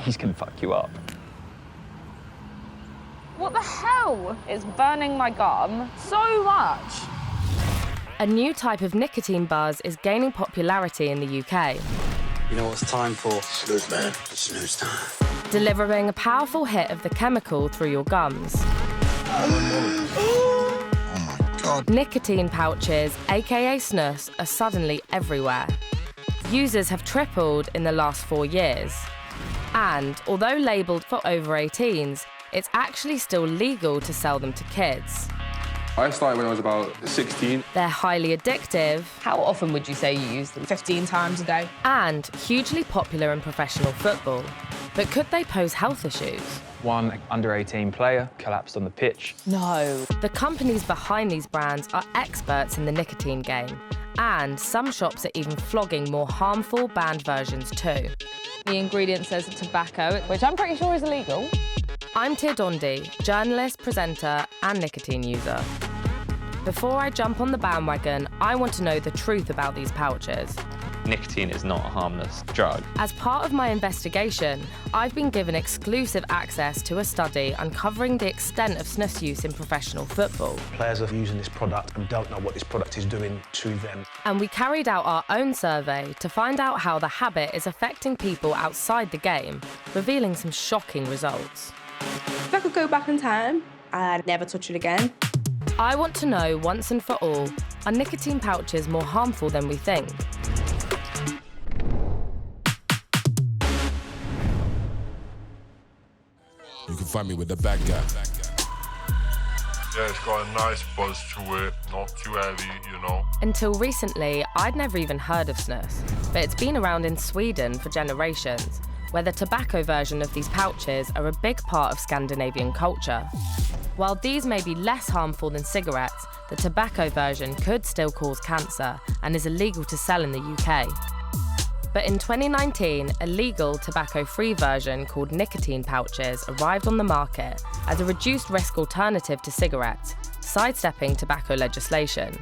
He's gonna fuck you up. What the hell is burning my gum so much? A new type of nicotine buzz is gaining popularity in the UK. You know what it's time for? Snooze, man. It's snooze time. Delivering a powerful hit of the chemical through your gums. Oh my God. Nicotine pouches, aka Snus, are suddenly everywhere. Users have tripled in the last 4 years. And although labelled for over 18s, it's actually still legal to sell them to kids. I started when I was about 16. They're highly addictive. How often would you say you use them? 15 times a day. And hugely popular in professional football. But could they pose health issues? One under-18 player collapsed on the pitch. No. The companies behind these brands are experts in the nicotine game. And some shops are even flogging more harmful banned versions too. The ingredient says tobacco, which I'm pretty sure is illegal. I'm Tir Dhondy, journalist, presenter and nicotine user. Before I jump on the bandwagon, I want to know the truth about these pouches. Nicotine is not a harmless drug. As part of my investigation, I've been given exclusive access to a study uncovering the extent of snus use in professional football. Players are using this product and don't know what this product is doing to them. And we carried out our own survey to find out how the habit is affecting people outside the game, revealing some shocking results. If I could go back in time, I'd never touch it again. I want to know once and for all, are nicotine pouches more harmful than we think? You can find me with the bad guy. Yeah, it's got a nice buzz to it, not too heavy, you know. Until recently, I'd never even heard of snus, but it's been around in Sweden for generations, where the tobacco version of these pouches are a big part of Scandinavian culture. While these may be less harmful than cigarettes, the tobacco version could still cause cancer and is illegal to sell in the UK. But in 2019, a legal tobacco-free version called nicotine pouches arrived on the market as a reduced-risk alternative to cigarettes, sidestepping tobacco legislation.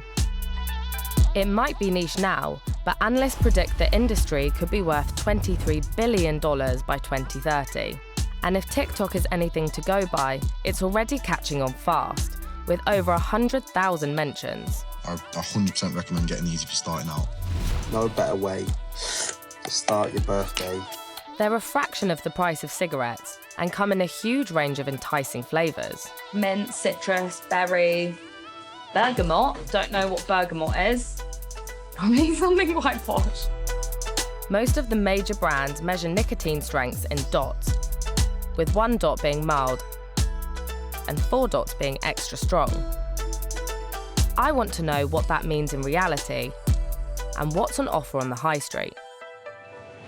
It might be niche now, but analysts predict the industry could be worth $23 billion by 2030. And if TikTok is anything to go by, it's already catching on fast, with over 100,000 mentions. I 100% recommend getting these if you're starting out. No better way to start your birthday. They're a fraction of the price of cigarettes and come in a huge range of enticing flavours. Mint, citrus, berry, bergamot. Don't know what bergamot is. Probably something quite posh. Most of the major brands measure nicotine strengths in dots, with 1 dot being mild and 4 dots being extra strong. I want to know what that means in reality and what's on offer on the high street.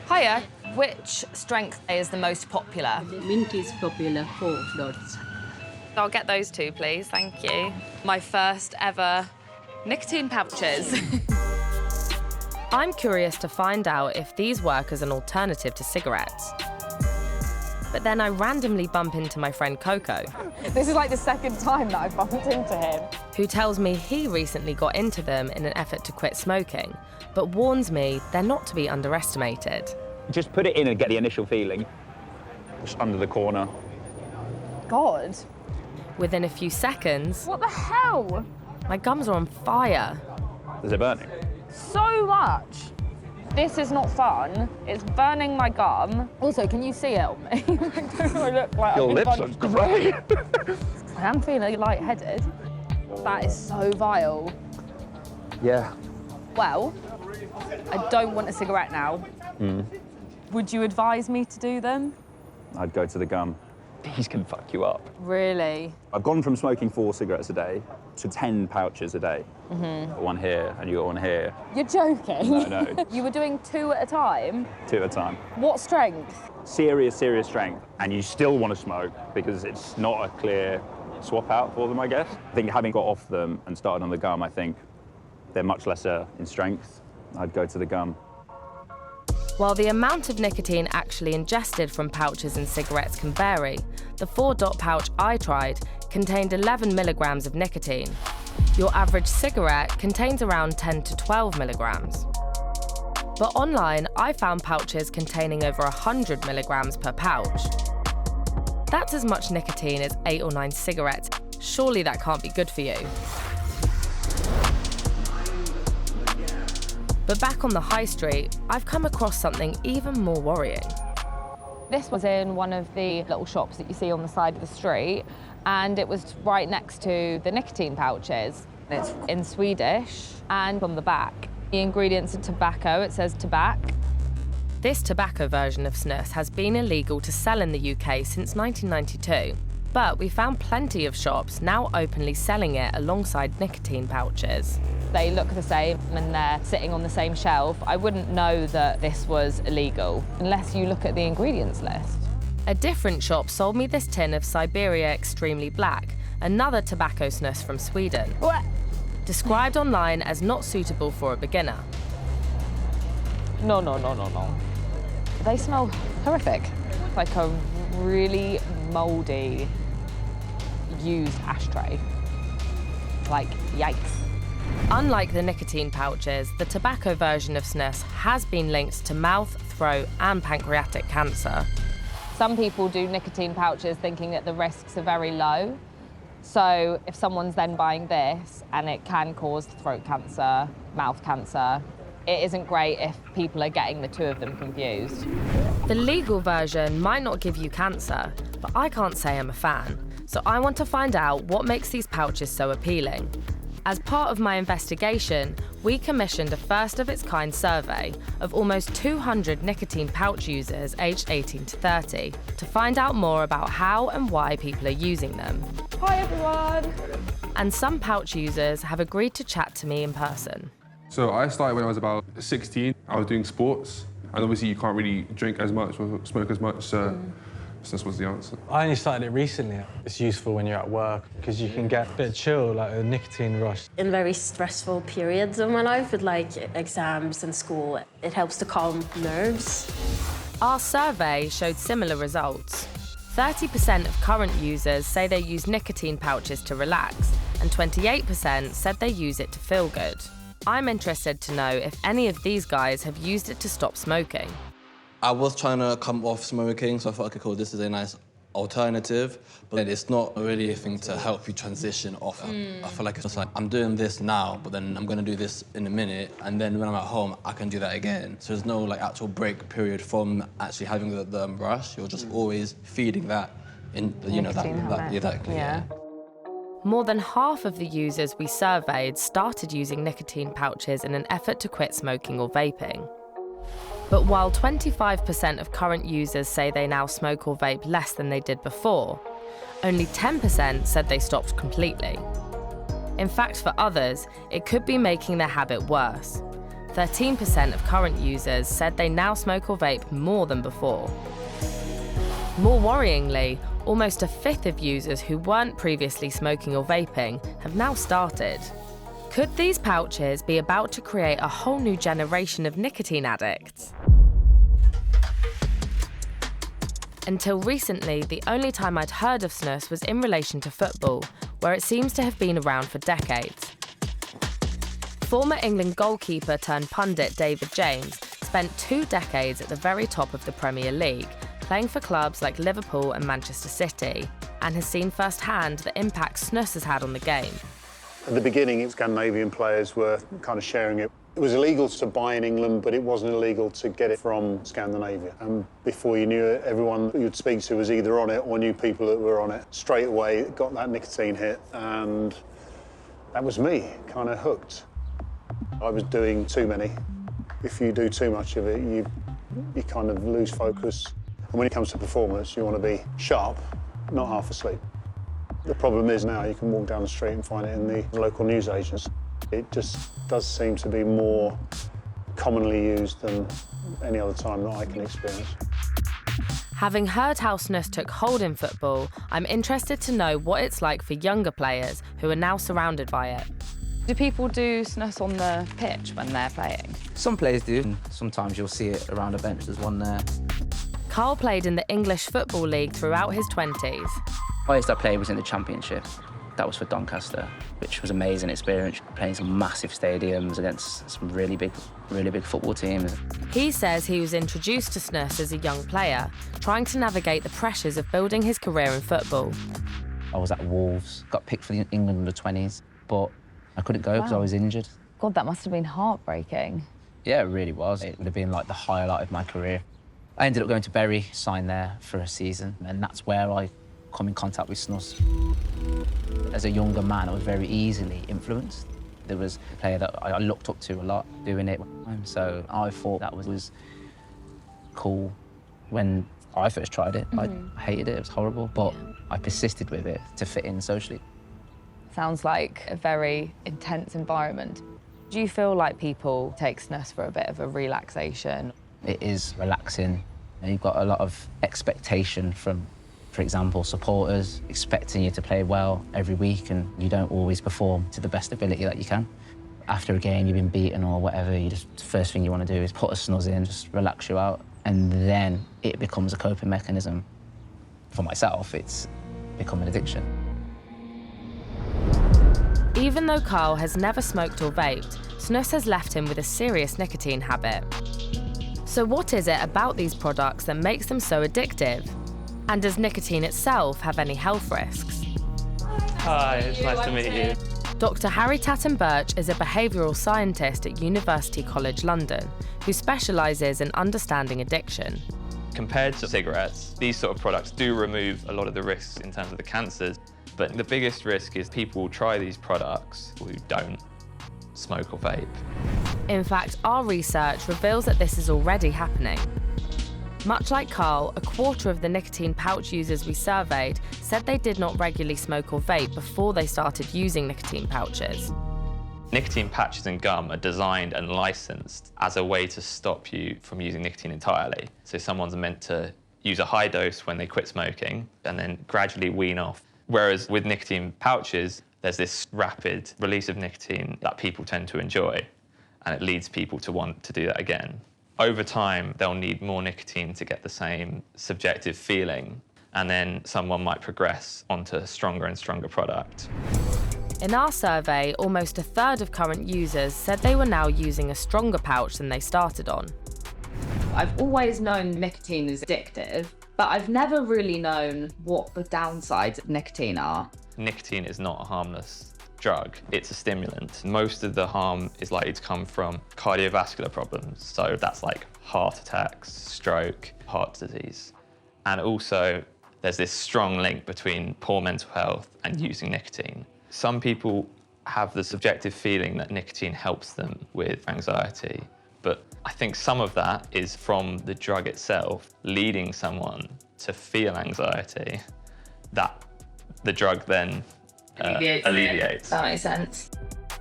Hiya, which strength is the most popular? The mint is popular, 4 dots. I'll get those 2, please, thank you. My first ever nicotine pouches. I'm curious to find out if these work as an alternative to cigarettes. But then I randomly bump into my friend Coco. This is like the second time that I've bumped into him. Who tells me he recently got into them in an effort to quit smoking, but warns me they're not to be underestimated. Just put it in and get the initial feeling. Just under the corner. God. Within a few seconds, What the hell? my gums are on fire. Is it burning? So much. This is not fun. It's burning my gum. Also, can you see it on me? I look like Your I've been lips punched. are grey. I am feeling lightheaded. That is so vile. Yeah. Well, I don't want a cigarette now. Would you advise me to do them? I'd go to the gum. He's gonna fuck you up. Really? I've gone from smoking 4 cigarettes a day to 10 pouches a day. One here, and you got one here. You're joking? No. You were doing 2 at a time? 2 at a time. What strength? Serious strength. And you still want to smoke because it's not a clear swap out for them, I guess. I think having got off them and started on the gum, I think they're much lesser in strength. I'd go to the gum. While the amount of nicotine actually ingested from pouches and cigarettes can vary, the 4-dot pouch I tried contained 11 milligrams of nicotine. Your average cigarette contains around 10 to 12 milligrams. But online, I found pouches containing over 100 milligrams per pouch. That's as much nicotine as 8 or 9 cigarettes. Surely that can't be good for you. But back on the high street, I've come across something even more worrying. This was in one of the little shops that you see on the side of the street, and it was right next to the nicotine pouches. It's in Swedish, and on the back, the ingredients are tobacco. It says tobacco. This tobacco version of Snus has been illegal to sell in the UK since 1992, but we found plenty of shops now openly selling it alongside nicotine pouches. They look the same and they're sitting on the same shelf. I wouldn't know that this was illegal unless you look at the ingredients list. A different shop sold me this tin of Siberia Extremely Black, another tobacco Snus from Sweden. What? Described online as not suitable for a beginner. No. They smell horrific. Like a really mouldy, used ashtray. Like, yikes. Unlike the nicotine pouches, the tobacco version of Snus has been linked to mouth, throat and pancreatic cancer. Some people do nicotine pouches thinking that the risks are very low. So if someone's then buying this and it can cause throat cancer, mouth cancer, it isn't great if people are getting the two of them confused. The legal version might not give you cancer, but I can't say I'm a fan. So I want to find out what makes these pouches so appealing. As part of my investigation, we commissioned a first-of-its-kind survey of almost 200 nicotine pouch users aged 18 to 30 to find out more about how and why people are using them. Hi everyone! And some pouch users have agreed to chat to me in person. So I started when I was about 16. I was doing sports, and obviously you can't really drink as much or smoke as much, so this was the answer. I only started it recently. It's useful when you're at work because you can get a bit chill, like a nicotine rush. In very stressful periods of my life, with like exams and school, it helps to calm nerves. Our survey showed similar results. 30% of current users say they use nicotine pouches to relax, and 28% said they use it to feel good. I'm interested to know if any of these guys have used it to stop smoking. I was trying to come off smoking, so I thought, okay, cool, this is a nice alternative, but it's not really a thing to help you transition off. I feel like it's just like, I'm doing this now, but then I'm gonna do this in a minute, and then when I'm at home, I can do that again. So there's no like actual break period from actually having the rush. You're just always feeding that in, you know, exactly. Yeah. More than half of the users we surveyed started using nicotine pouches in an effort to quit smoking or vaping. But while 25% of current users say they now smoke or vape less than they did before, only 10% said they stopped completely. In fact, for others, it could be making their habit worse. 13% of current users said they now smoke or vape more than before. More worryingly, almost a fifth of users who weren't previously smoking or vaping have now started. Could these pouches be about to create a whole new generation of nicotine addicts? Until recently, the only time I'd heard of Snus was in relation to football, where it seems to have been around for decades. Former England goalkeeper turned pundit David James spent 2 decades at the very top of the Premier League, playing for clubs like Liverpool and Manchester City, and has seen firsthand the impact Snus has had on the game. At the beginning, Scandinavian players were kind of sharing it. It was illegal to buy in England, but it wasn't illegal to get it from Scandinavia. And before you knew it, everyone you'd speak to was either on it or knew people that were on it. Straight away, it got that nicotine hit, and that was me, kind of hooked. I was doing too many. If you do too much of it, you kind of lose focus. And when it comes to performance, you want to be sharp, not half asleep. The problem is now you can walk down the street and find it in the local newsagents. It just does seem to be more commonly used than any other time that I can experience. Having heard how Snus took hold in football, I'm interested to know what it's like for younger players who are now surrounded by it. Do people do Snus on the pitch when they're playing? Some players do, and sometimes you'll see it around a bench, there's one there. Carl played in the English Football League throughout his 20s. Highest I played was in the Championship. That was for Doncaster, which was an amazing experience, playing some massive stadiums against some really big football teams. He says he was introduced to Snus as a young player, trying to navigate the pressures of building his career in football. I was at Wolves, got picked for the England under-20s, but I couldn't go because I was injured. God, that must have been heartbreaking. Yeah, it really was. It would have been like the highlight of my career. I ended up going to Bury, signed there for a season, and that's where I come in contact with Snus. As a younger man, I was very easily influenced. There was a player that I looked up to a lot doing it, so I thought that was cool. When I first tried it, I hated it, it was horrible, but I persisted with it to fit in socially. Sounds like a very intense environment. Do you feel like people take Snus for a bit of a relaxation? It is relaxing, and you've got a lot of expectation from, for example, supporters expecting you to play well every week, and you don't always perform to the best ability that you can. After a game, you've been beaten or whatever, the first thing you want to do is put a Snus in, just relax you out, and then it becomes a coping mechanism. For myself, it's become an addiction. Even though Carl has never smoked or vaped, Snus has left him with a serious nicotine habit. So what is it about these products that makes them so addictive? And does nicotine itself have any health risks? Hi, it's nice to meet you. Dr. Harry Tatton-Birch is a behavioural scientist at University College London who specialises in understanding addiction. Compared to cigarettes, these sort of products do remove a lot of the risks in terms of the cancers, but the biggest risk is people will try these products who don't smoke or vape. In fact, our research reveals that this is already happening. Much like Carl, a quarter of the nicotine pouch users we surveyed said they did not regularly smoke or vape before they started using nicotine pouches. Nicotine patches and gum are designed and licensed as a way to stop you from using nicotine entirely. So someone's meant to use a high dose when they quit smoking and then gradually wean off. Whereas with nicotine pouches, there's this rapid release of nicotine that people tend to enjoy, and it leads people to want to do that again. Over time, they'll need more nicotine to get the same subjective feeling, and then someone might progress onto a stronger and stronger product. In our survey, almost a third of current users said they were now using a stronger pouch than they started on. I've always known nicotine is addictive, but I've never really known what the downsides of nicotine are. Nicotine is not a harmless drug, it's a stimulant. Most of the harm is likely to come from cardiovascular problems, so that's like heart attacks, stroke, heart disease. And also, there's this strong link between poor mental health and using nicotine. Some people have the subjective feeling that nicotine helps them with anxiety, but I think some of that is from the drug itself leading someone to feel anxiety that the drug then alleviates. That makes sense.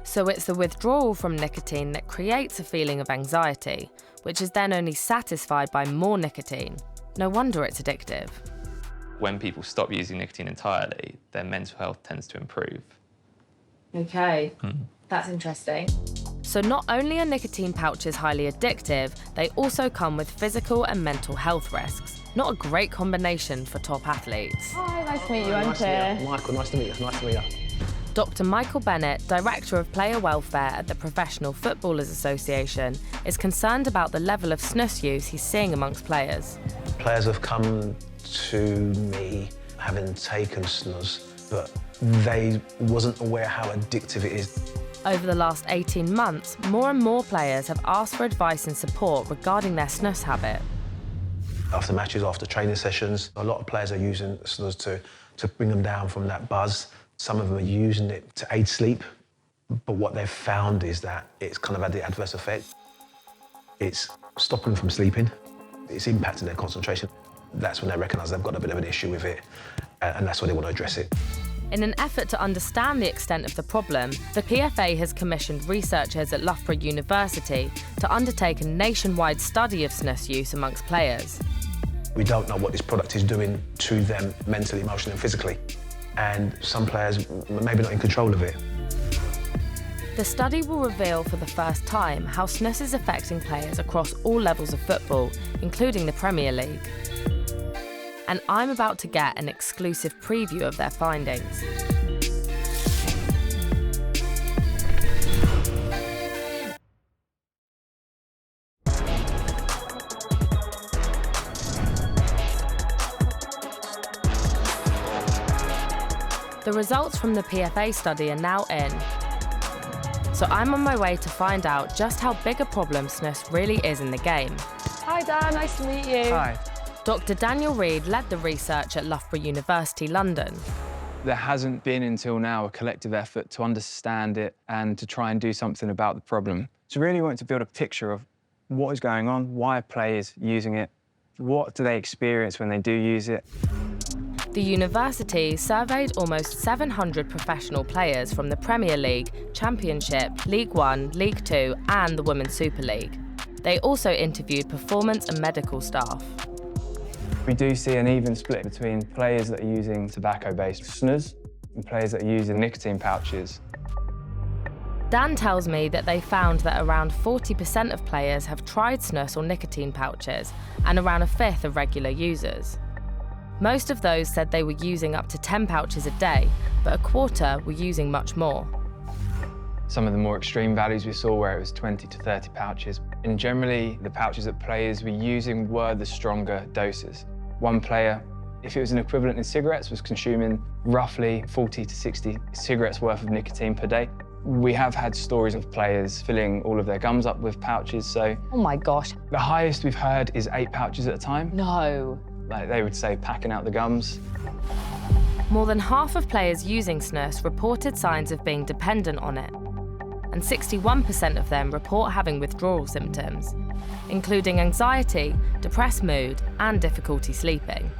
So it's the withdrawal from nicotine that creates a feeling of anxiety, which is then only satisfied by more nicotine. No wonder it's addictive. When people stop using nicotine entirely, their mental health tends to improve. Okay, that's interesting. So not only are nicotine pouches highly addictive, they also come with physical and mental health risks. Not a great combination for top athletes. Hi, nice to meet you. I'm Tir. Michael, nice to meet you. Nice to meet you. Dr. Michael Bennett, Director of Player Welfare at the Professional Footballers Association, is concerned about the level of Snus use he's seeing amongst players. Players have come to me having taken Snus, but they wasn't aware how addictive it is. Over the last 18 months, more and more players have asked for advice and support regarding their Snus habit. After matches, after training sessions, a lot of players are using Snus to bring them down from that buzz. Some of them are using it to aid sleep, but what they've found is that it's kind of had the adverse effect. It's stopping them from sleeping. It's impacting their concentration. That's when they recognise they've got a bit of an issue with it, and that's why they want to address it. In an effort to understand the extent of the problem, the PFA has commissioned researchers at Loughborough University to undertake a nationwide study of Snus use amongst players. We don't know what this product is doing to them mentally, emotionally and physically. And some players maybe not in control of it. The study will reveal for the first time how Snus is affecting players across all levels of football, including the Premier League. And I'm about to get an exclusive preview of their findings. The results from the PFA study are now in, so I'm on my way to find out just how big a problem snus really is in the game. Hi Dan, nice to meet you. Hi. Dr. Daniel Reid led the research at Loughborough University, London. There hasn't been until now a collective effort to understand it and to try and do something about the problem. So really want to build a picture of what is going on, why are players using it, what do they experience when they do use it. The university surveyed almost 700 professional players from the Premier League, Championship, League One, League Two and the Women's Super League. They also interviewed performance and medical staff. We do see an even split between players that are using tobacco-based snus and players that are using nicotine pouches. Dan tells me that they found that around 40% of players have tried snus or nicotine pouches, and around a fifth are regular users. Most of those said they were using up to 10 pouches a day, but a quarter were using much more. Some of the more extreme values we saw where it was 20 to 30 pouches. And generally, the pouches that players were using were the stronger doses. One player, if it was an equivalent in cigarettes, was consuming roughly 40 to 60 cigarettes worth of nicotine per day. We have had stories of players filling all of their gums up with pouches, so... Oh my gosh. The highest we've heard is 8 pouches at a time. No. Like they would say, packing out the gums. More than half of players using snus reported signs of being dependent on it, and 61% of them report having withdrawal symptoms, including anxiety, depressed mood, and difficulty sleeping.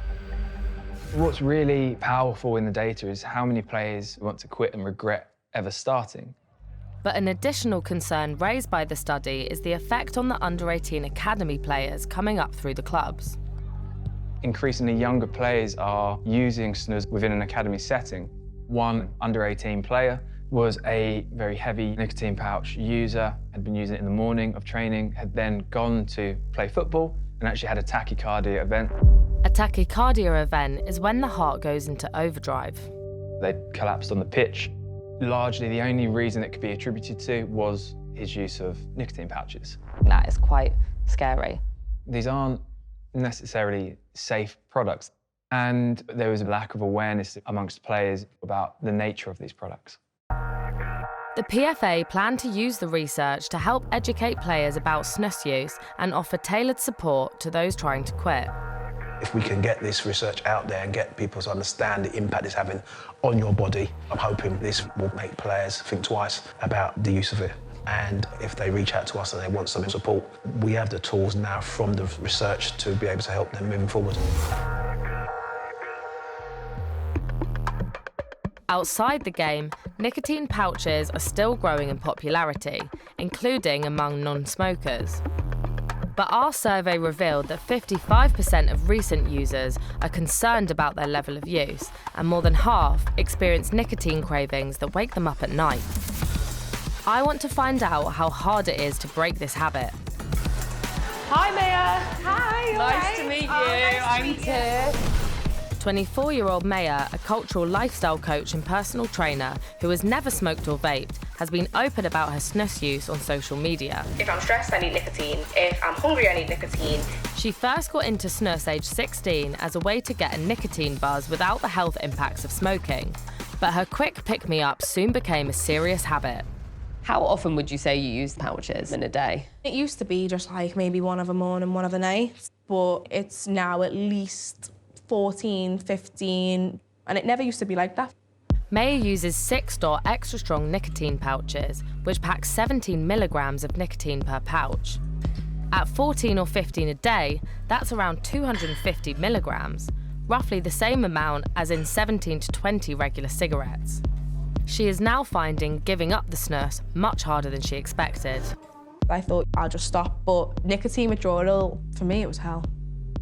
What's really powerful in the data is how many players want to quit and regret ever starting. But an additional concern raised by the study is the effect on the under-18 academy players coming up through the clubs. Increasingly younger players are using snus within an academy setting. One under-18 player was a very heavy nicotine pouch user, had been using it in the morning of training, had then gone to play football and actually had a tachycardia event. A tachycardia event is when the heart goes into overdrive. They collapsed on the pitch. Largely the only reason it could be attributed to was his use of nicotine pouches. That is quite scary. These aren't necessarily safe products, and there was a lack of awareness amongst players about the nature of these products. The PFA plan to use the research to help educate players about snus use and offer tailored support to those trying to quit. If we can get this research out there and get people to understand the impact it's having on your body, I'm hoping this will make players think twice about the use of it. And if they reach out to us and they want some support, we have the tools now from the research to be able to help them moving forward. Outside the game, nicotine pouches are still growing in popularity, including among non-smokers. But our survey revealed that 55% of recent users are concerned about their level of use, and more than half experience nicotine cravings that wake them up at night. I want to find out how hard it is to break this habit. Hi, Maya. Hi. Nice to meet you. I'm Tir. 24-year-old Maya, a cultural lifestyle coach and personal trainer who has never smoked or vaped, has been open about her snus use on social media. If I'm stressed, I need nicotine. If I'm hungry, I need nicotine. She first got into snus aged 16 as a way to get a nicotine buzz without the health impacts of smoking. But her quick pick-me-up soon became a serious habit. How often would you say you use pouches in a day? It used to be just like maybe one of a morning, one of a night, but it's now at least 14, 15, and it never used to be like that. Maya uses 6-dot extra strong nicotine pouches, which pack 17 milligrams of nicotine per pouch. At 14 or 15 a day, that's around 250 milligrams, roughly the same amount as in 17 to 20 regular cigarettes. She is now finding giving up the snus much harder than she expected. I thought I'll just stop, but nicotine withdrawal, for me, it was hell.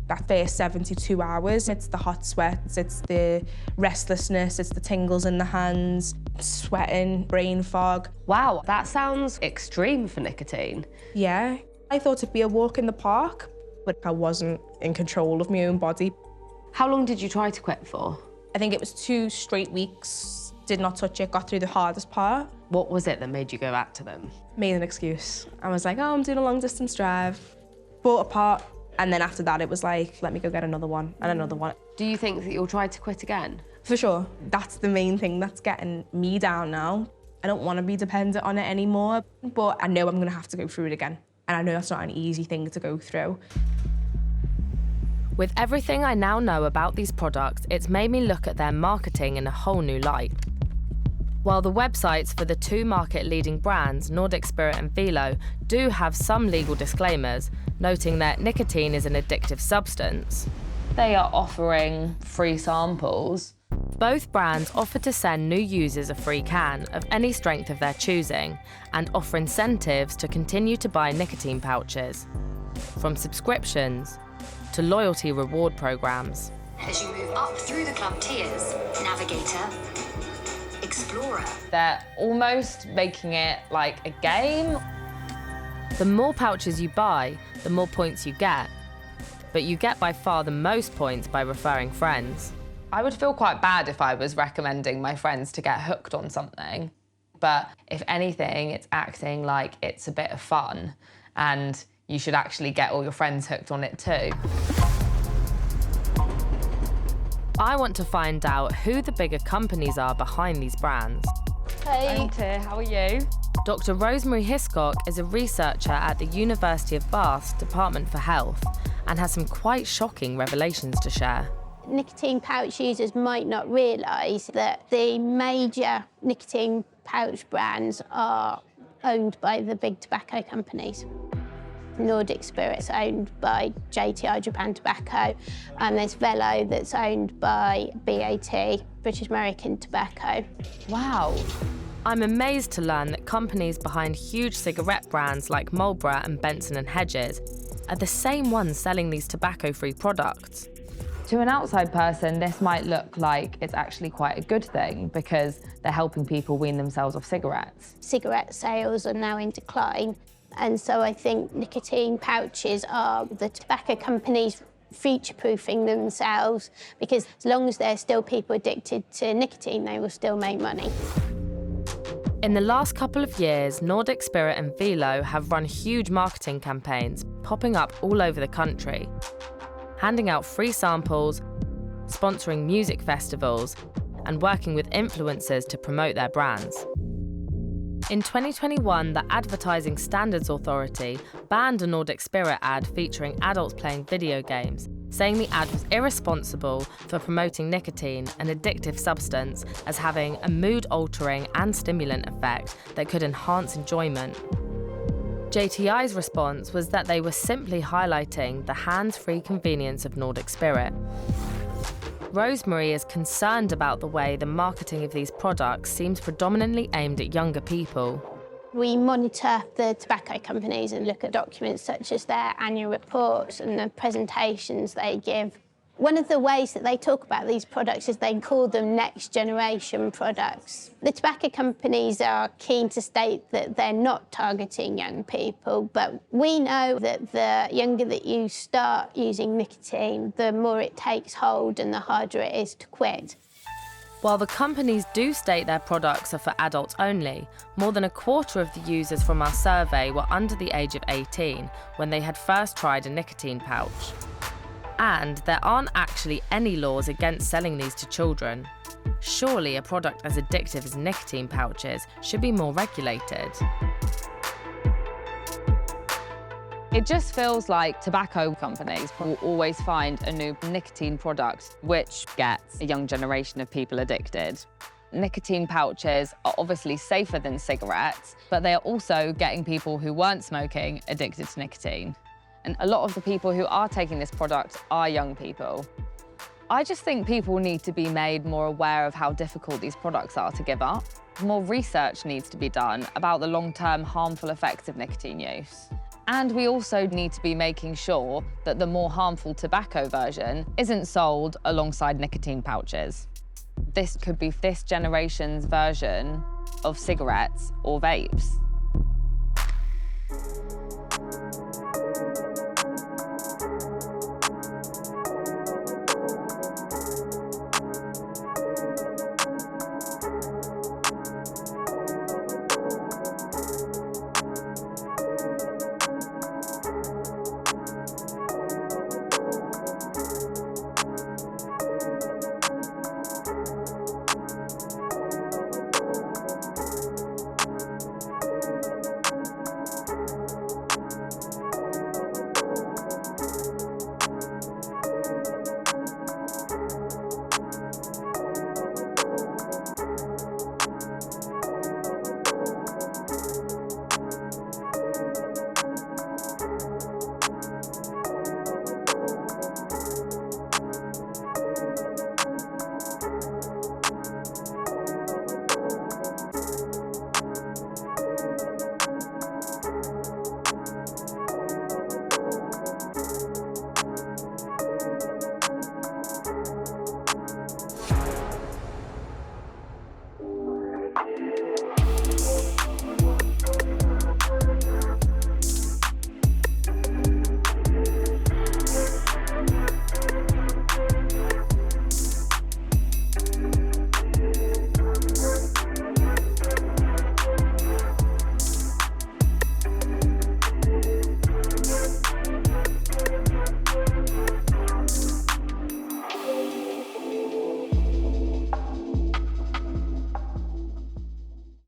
That first 72 hours, it's the hot sweats, it's the restlessness, it's the tingles in the hands, sweating, brain fog. Wow, that sounds extreme for nicotine. Yeah, I thought it'd be a walk in the park, but I wasn't in control of my own body. How long did you try to quit for? I think it was 2 straight weeks. Did not touch it, got through the hardest part. What was it that made you go back to them? Made an excuse. I was like, oh, I'm doing a long distance drive. Bought a pot. And then after that, it was like, let me go get another one and another one. Do you think that you'll try to quit again? For sure. That's the main thing that's getting me down now. I don't want to be dependent on it anymore, but I know I'm going to have to go through it again. And I know that's not an easy thing to go through. With everything I now know about these products, it's made me look at their marketing in a whole new light. While the websites for the two market-leading brands, Nordic Spirit and Velo, do have some legal disclaimers, noting that nicotine is an addictive substance, they are offering free samples. Both brands offer to send new users a free can of any strength of their choosing and offer incentives to continue to buy nicotine pouches, from subscriptions to loyalty reward programs. As you move up through the club tiers, Navigator, Explorer. They're almost making it like a game. The more pouches you buy, the more points you get. But you get by far the most points by referring friends. I would feel quite bad if I was recommending my friends to get hooked on something. But if anything, it's acting like it's a bit of fun and you should actually get all your friends hooked on it too. I want to find out who the bigger companies are behind these brands. Hey. I'm Tir, how are you? Dr. Rosemary Hiscock is a researcher at the University of Bath's Department for Health and has some quite shocking revelations to share. Nicotine pouch users might not realise that the major nicotine pouch brands are owned by the big tobacco companies. Nordic Spirit's owned by JTI, Japan Tobacco, and there's Velo that's owned by BAT, British American Tobacco. Wow. I'm amazed to learn that companies behind huge cigarette brands like Marlboro and Benson & Hedges are the same ones selling these tobacco-free products. To an outside person, this might look like it's actually quite a good thing because they're helping people wean themselves off cigarettes. Cigarette sales are now in decline, and so I think nicotine pouches are the tobacco companies future-proofing themselves, because as long as there's still people addicted to nicotine, they will still make money. In the last couple of years, Nordic Spirit and Velo have run huge marketing campaigns, popping up all over the country, handing out free samples, sponsoring music festivals, and working with influencers to promote their brands. In 2021, the Advertising Standards Authority banned a Nordic Spirit ad featuring adults playing video games, saying the ad was irresponsible for promoting nicotine, an addictive substance, as having a mood-altering and stimulant effect that could enhance enjoyment. JTI's response was that they were simply highlighting the hands-free convenience of Nordic Spirit. Rosemary is concerned about the way the marketing of these products seems predominantly aimed at younger people. We monitor the tobacco companies and look at documents such as their annual reports and the presentations they give. One of the ways that they talk about these products is they call them next generation products. The tobacco companies are keen to state that they're not targeting young people, but we know that the younger that you start using nicotine, the more it takes hold and the harder it is to quit. While the companies do state their products are for adults only, more than a quarter of the users from our survey were under the age of 18 when they had first tried a nicotine pouch. And there aren't actually any laws against selling these to children. Surely a product as addictive as nicotine pouches should be more regulated. It just feels like tobacco companies will always find a new nicotine product which gets a young generation of people addicted. Nicotine pouches are obviously safer than cigarettes, but they are also getting people who weren't smoking addicted to nicotine. And a lot of the people who are taking this product are young people. I just think people need to be made more aware of how difficult these products are to give up. More research needs to be done about the long-term harmful effects of nicotine use. And we also need to be making sure that the more harmful tobacco version isn't sold alongside nicotine pouches. This could be this generation's version of cigarettes or vapes.